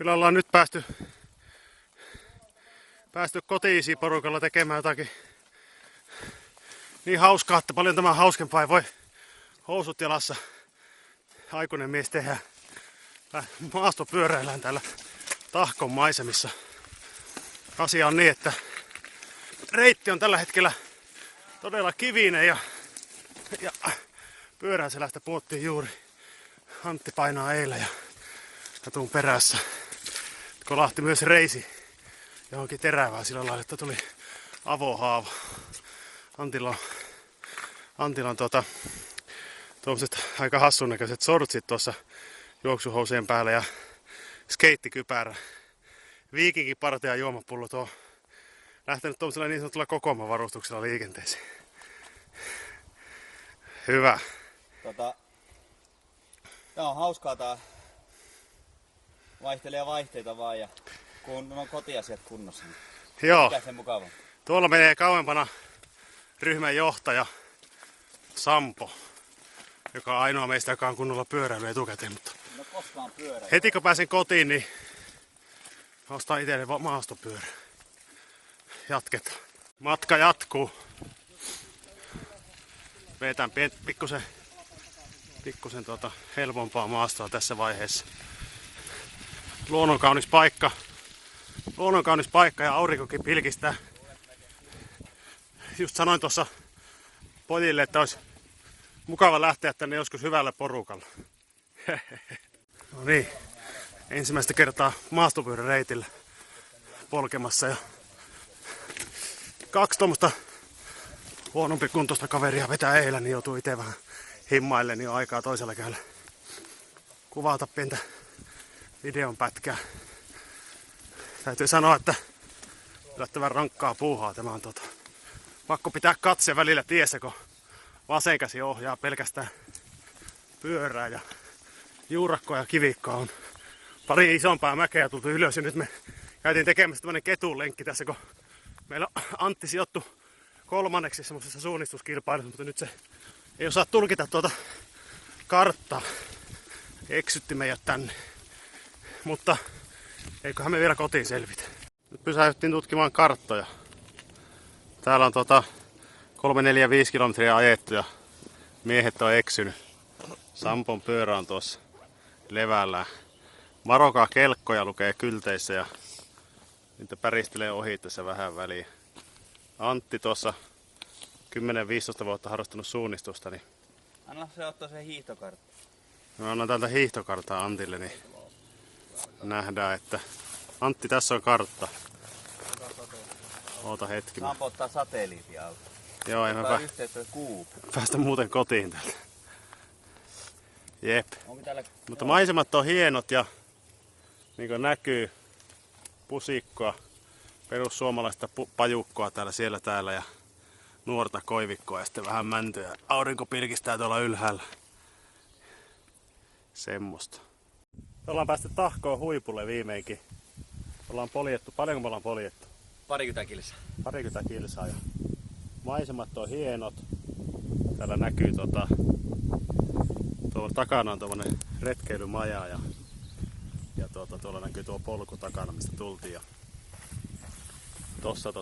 Kyllä ollaan nyt päästy kotiisiin porukalla tekemään jotakin niin hauskaa, että paljon tämän hauskempaa ei voi housut jalassa aikuinen mies tehdä. Maastopyöräillään täällä Tahkon maisemissa. Asia on niin, että reitti on tällä hetkellä todella kivinen ja pyöräselästä puhuttiin juuri. Antti painaa eilen ja tuun perässä. Kolahti myös reisi johonkin terävään sillä lailla, että tuli avohaava. Antilla on tuommoiset aika hassun näköiset sortsit tuossa juoksuhousien päällä ja skeittikypärä. Viikinkiparta ja juomapullo tuo lähtenyt tuollaisella niin sanotulla kokoomavarustuksella liikenteeseen. Hyvä. Tää on hauskaa tää. Vaihtelee vaihteita vaan ja kun on kotiasiat kunnossa, niin joo. mikä sen mukava. Tuolla menee kauempana ryhmän johtaja Sampo, joka on ainoa meistä, joka on kunnolla pyöräily etukäteen. Mutta no koskaan pyörä. heti kun pääsen kotiin, niin ostan itselle maastopyörä. Jatketaan. Matka jatkuu. Vetään pikkusen helpompaa maastoa tässä vaiheessa. Luonnonkaunis paikka ja aurinkokin pilkistää. Just sanoin tuossa pojille, että olisi mukava lähteä tänne joskus hyvällä porukalla. No niin, ensimmäistä kertaa maastopyöräreitillä polkemassa ja 2 tuommoista huonompi kuntoista kaveria vetää eilen, niin joutuu itse vähän himmaille, niin on aikaa toisella käydä kuvata pientä videon pätkää. Täytyy sanoa, että yllättävän rankkaa puuhaa tämä on pakko pitää katse välillä tiessä, kun vasen käsi ohjaa pelkästään pyörää ja juurakkoa ja kivikkoa on pari isompaa mäkeä tultu ylös ja nyt me käytiin tekemässä tämmönen ketunlenkki tässä, kun meillä Antti sijoittui 3. semmoisessa suunnistuskilpailussa, mutta nyt se ei osaa tulkita karttaa. Eksytti meidät tänne. Mutta eiköhän me vielä kotiin selvitä. Nyt pysähdyttiin tutkimaan karttoja. Täällä on 3-4-5 kilometriä ajettu ja miehet on eksynyt. Sampon pyörä on tuossa levällään. Varokaa kelkkoja lukee kylteissä ja niitä päristelee ohi tässä vähän väliin. Antti tuossa 10-15 vuotta harrastanut suunnistusta, niin Anna se ottaa se hiihtokartta. mä annan täältä hiihtokarttaa Antille, niin nähdään, että Antti, tässä on kartta. Oota hetki. Sampo ottaa satelliitin alta. Joo, ei mä päästä muuten kotiin täältä. Jep. Mutta maisemat on hienot ja niin kuin näkyy pusikkoa, perussuomalaista pajukkoa täällä ja nuorta koivikkoa ja sitten vähän mäntyä. Aurinko pilkistää tuolla ylhäällä. Semmosta. Ollaan päästy Tahkoon huipulle viimeinkin. Ollaan poljettu. Paljonko me ollaan poljettu? 20 kilsaa. 20 kilsaa ja maisemat on hienot. Täällä näkyy tuolla takana on tuommoinen retkeilymaja ja tuolla näkyy tuo polku takana, mistä tultiin. Ja tossa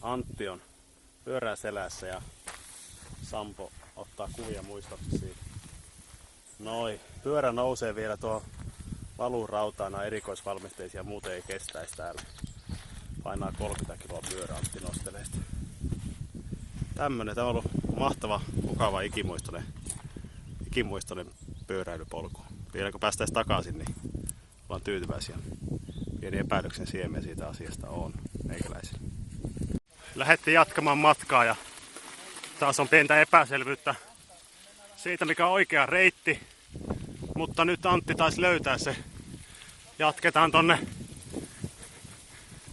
Antti on pyörää selässä ja Sampo ottaa kuvia muistoksi siitä. Noin, pyörä nousee vielä tuohon valurautaan erikoisvalmisteisia, muuten ei kestäisi täällä. Painaa 30 kiloa pyörä, Antti nostelee sitä. Tämmönen, tää on ollut mahtava, mukava ikimuistoinen pyöräilypolku. Vielä kun päästäisiin takaisin, niin ollaan tyytyväisiä. Pieni epäilyksen siemen siitä asiasta on meikäläisillä. Lähdettiin jatkamaan matkaa ja taas on pientä epäselvyyttä siitä, mikä on oikea reitti. Mutta nyt Antti taisi löytää se. Jatketaan tonne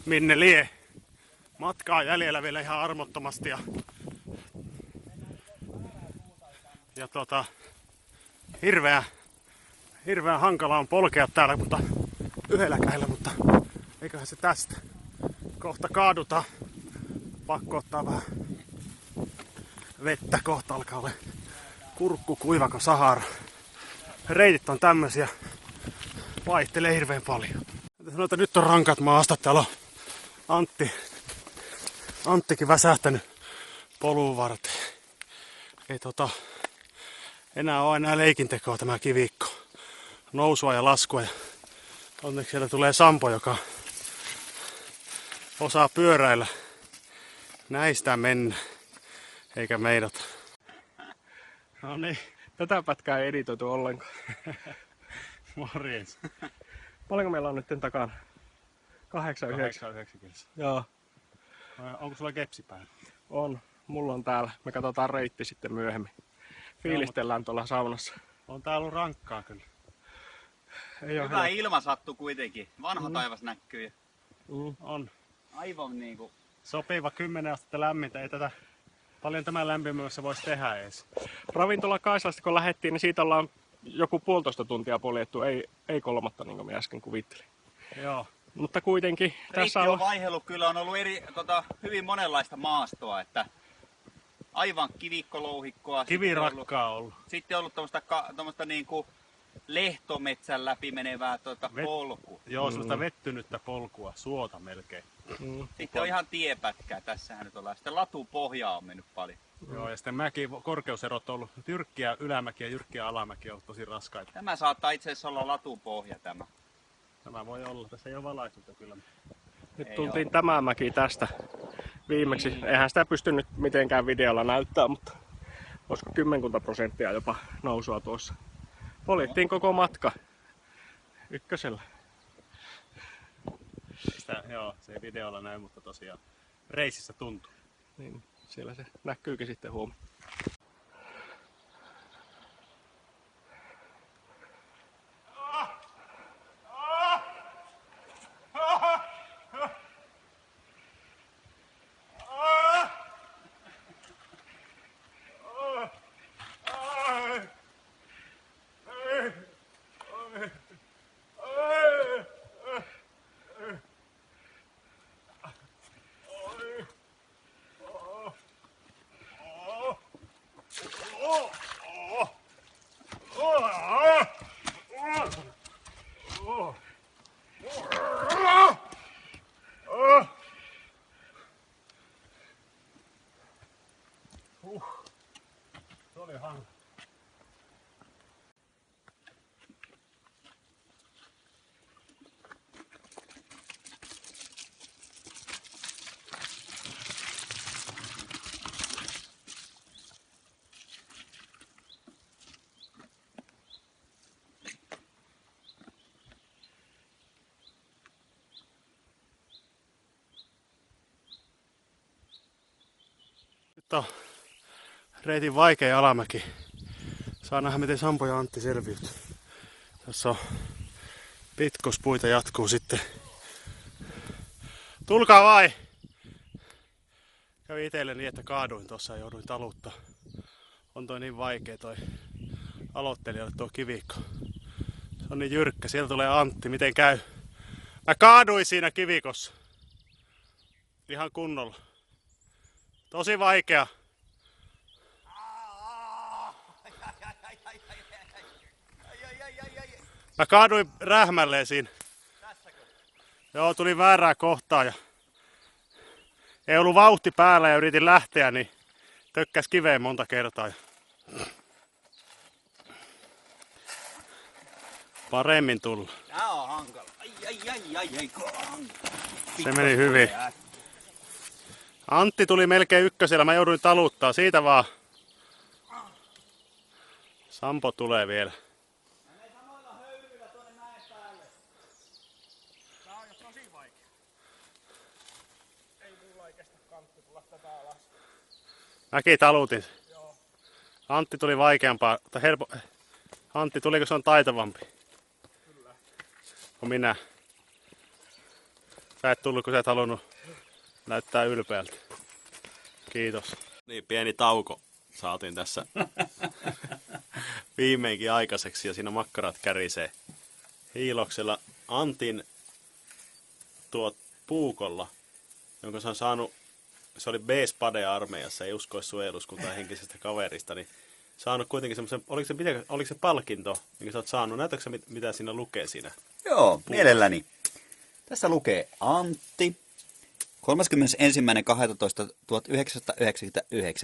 minne lie. Matkaa jäljellä vielä ihan armottomasti ja hirveän hankala on polkea täällä, mutta yhdellä kädellä, mutta eiköhän se tästä. Kohta kaadutaan. Pakko ottaa vähän vettä, kohta alkaa olla kurkku kuiva kuin Sahara. Reitit on tämmösiä, vaihtelee hirveän paljon. Sanoin, että nyt on rankat maasta. Täällä on Anttikin väsähtänyt polun varteen. Ei enää ole enää leikintekoa tämä kivikko. Nousua ja laskua. Ja onneksi siellä tulee Sampo, joka osaa pyöräillä. Näistä mennä. Eikä meidät. No niin, tätä pätkää ei editoitu ollenkaan. Morjens. Paljonko meillä on nyt takana? 8-9. Joo, Onko sulla kepsi päällä? on. Mulla on täällä. Me katsotaan reitti sitten myöhemmin. Fiilistellään tuolla saunassa. On tää ollut rankkaa kyllä. Ei ole Hyvä ilma sattuu kuitenkin. Vanha taivas näkyy. On. Aivan niinku. Sopiva 10 astetta lämmintä. Ei tätä paljon tämän lämpimässä voisi tehdä edes. Ravintola Kaisalasta kun lähdettiin, niin siitä ollaan joku 1,5 tuntia poljettu. Ei 3, niin kuin minä äsken kuvittelin. Joo. Mutta kuitenkin tässä Reitti on... on vaihdellut kyllä. On ollut hyvin monenlaista maastoa. Että aivan kivikkolouhikkoa. Kivirakkaa ollut. Sitten on ollut tommoista niinku lehtometsän läpi menevää polkua. Joo, sellaista vettynyttä polkua, suota melkein. Sitten on ihan tiepätkää. Tässähän nyt ollaan. Sitten latupohjaa on mennyt paljon. Joo, ja sitten korkeuserot on ollut jyrkkiä ylämäki ja jyrkkiä alamäki on ollut tosi raskaita. Tämä saattaa itse asiassa olla latupohja tämä. Tämä voi olla, tässä ei ole valaisuutta kyllä. Nyt tultiin tämä mäki tästä viimeksi. Eihän sitä pysty nyt mitenkään videolla näyttää, mutta olisiko 10% jopa nousua tuossa. Poljettiin koko matka ykkösellä. Joo, se ei videolla näy, mutta tosiaan reisissä tuntuu. Niin, siellä se näkyykin sitten huomenna. Se oli hankala. Nyt on reitin vaikea alamäki. Saa nähdä miten Sampo ja Antti selviytyy. Tässä on pitkospuita jatkuu sitten. Tulkaa vai! Kävi itelle niin, että kaaduin tossa ja jouduin taluttaa. On toi niin vaikea toi aloittelijalle tuo kivikko. Se on niin jyrkkä. Sieltä tulee Antti. Miten käy? Mä kaaduin siinä kivikossa. Ihan kunnolla. Tosi vaikea. Mä kaaduin rähmälleen siinä. Tässäkö? Joo, tuli väärää kohtaa ja ei ollut vauhti päällä ja yritin lähteä, niin tökkäs kiveen monta kertaa. Paremmin tulla. Tää on hankala. Ai. Se meni hyvin. Antti tuli melkein ykkösellä, mä jouduin taluttaa. Siitä vaan. Sampo tulee vielä. Tää on jo tosi vaikea. Ei mulla ei kestä kantti tulla tätä alas. Mäkin talutin. Joo. Antti tuli vaikeampaa. Antti tuliko se on taitavampi? Kyllä. Kuin minä. Sä et tullut, kun sä et halunnut näyttää ylpeältä. Kiitos. Niin, pieni tauko saatiin tässä viimeinkin aikaiseksi ja siinä makkarat kärisee. Hiiloksella Antin puukolla, jonka se on saanut, se oli B-spade-armeijassa, ei uskoissuojeluskuntaa henkisestä kaverista, niin saanut kuitenkin semmoisen, oliko se palkinto, minkä sä oot saanut? Näytätkö mitä siinä lukee siinä? Joo, mielelläni. Tässä lukee Antti. 31.12.1999,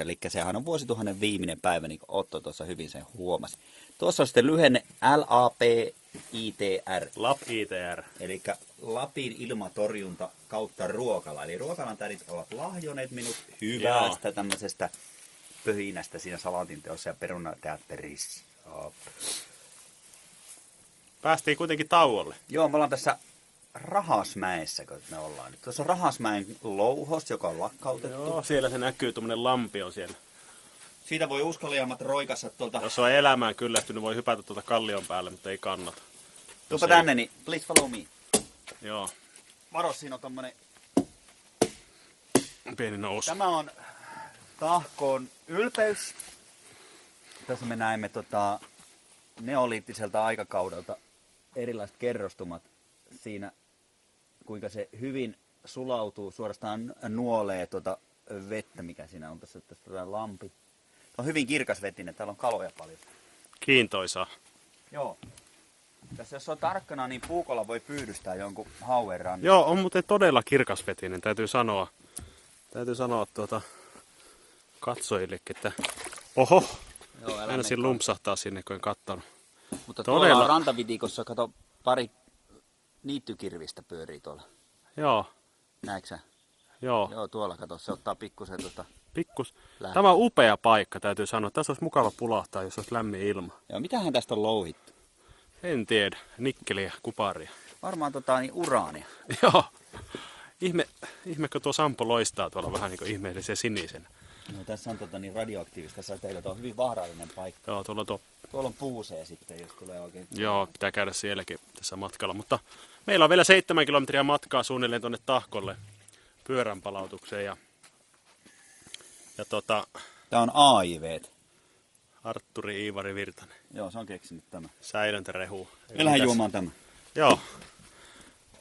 eli sehän on vuosituhannen viimeinen päivä, niin kuin Otto tuossa hyvin sen huomasi. Tuossa on sitten lyhenne LAPITR. LAPITR. Eli Lapin ilmatorjunta kautta Ruokala. Eli Ruokalan tädit ovat lahjoneet minut hyvästä tämmöisestä pöhinästä siinä salaatin teossa ja perunateatterissa. Päästiin kuitenkin tauolle. Joo, me ollaan tässä Rahasmäessä, kun me ollaan nyt. Tuossa on Rahasmäen louhos, joka on lakkautettu. Joo, siellä se näkyy, tuommoinen lampi on siellä. Siitä voi uskaliaammat roikassa tuolta. Jos on elämään kyllästynyt, voi hypätä tuolta kallion päälle, mutta ei kannata. Tuupa tänne, niin please follow me. Joo. Varo, siinä on tommonen. Pieni nousu. Tämä on Tahkoon ylpeys. Tässä me näemme neoliittiselta aikakaudelta erilaiset kerrostumat siinä, kuinka se hyvin sulautuu, suorastaan nuolee vettä, mikä siinä on tässä lampi. Tämä on hyvin kirkas vetinen, täällä on kaloja paljon. Kiintoisaa. Joo. Tässä jos on tarkkana, niin puukolla voi pyydystää jonkun hauen rannan. Joo, on muuten todella kirkasvetinen, täytyy sanoa. Täytyy sanoa katsojillekin, että oho, ensin lumpsahtaa sinne, kun en kattonut. Mutta todella. Tuolla rantavidikossa, kato, pari niittykirvistä pyörii tuolla. Joo. Näetkö sä? Joo. Joo, tuolla kato, se ottaa pikkusen Pikkus. lähtee. Tämä on upea paikka, täytyy sanoa. Tässä olisi mukava pulahtaa, jos olisi lämmin ilma. Joo, mitähän tästä on louhittu? En tiedä. Nikkeliä, kuparia. Varmaan niin uraania. Joo. Ihmekö tuo Sampo loistaa tuolla vähän niin kuin ihmeellisen sinisen. No, tässä on radioaktiivista säteilyä. Tuo on hyvin vaarallinen paikka. Joo, tuolla on puusee sitten, jos tulee oikein. Joo, pitää käydä sielläkin tässä matkalla. Mutta meillä on vielä 7 kilometriä matkaa suunnilleen tuonne Tahkolle pyörän palautukseen. Ja Tää on AIV. Artturi Iivari Virtanen. Joo, se on keksinyt tämä. Säilöntärehu. Me lähden juomaan tämä. Joo.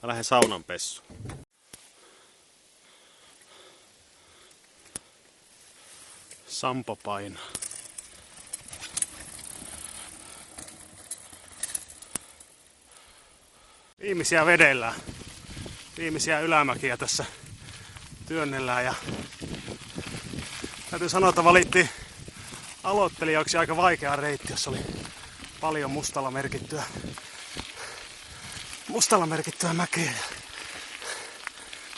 Mä lähden saunan pessuun. Sampo painaa. Viimeisiä vedellään. Viimeisiä ylämäkiä tässä työnnellään ja täytyy sanoa, että valittiin aloittelijoiksi aika vaikea reitti, jossa oli paljon mustalla merkittyä mäkeä.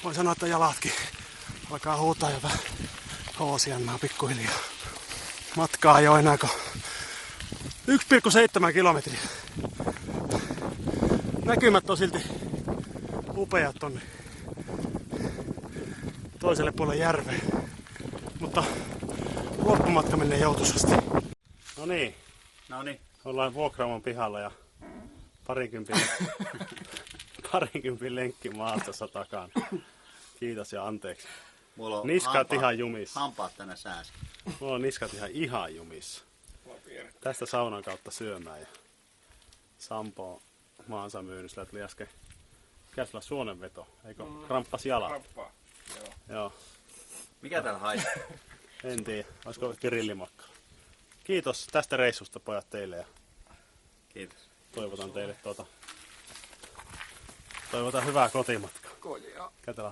Voin sanoa, että jalatkin alkaa huutaa jo vähän hoosiannaa pikkuhiljaa. Matkaa jo enää 1,7 kilometriä. Näkymät on silti upeat tonne toiselle puolelle järveen. Mutta loppumatka menee joutuisasti. No niin. Ollaan Vuokraamon pihalla ja parikympin lenkki maastossa takana. Kiitos ja anteeksi. Mulla on niskat ihan jumissa. Hampaat tänä säässä. Mulla on niskat ihan jumissa. Tästä saunan kautta syömään ja Sampo maansa myynyt sillä, että oli äsken käsillä suonenveto. Eikö ramppas jalat? Ramppaa. Joo. Mikä täällä haisee? En tiedä. Olisiko grillimakkara? Kiitos tästä reissusta pojat teille ja Kiitos. toivotan teille toivotan hyvää kotimatkaa. Koja. Kätellä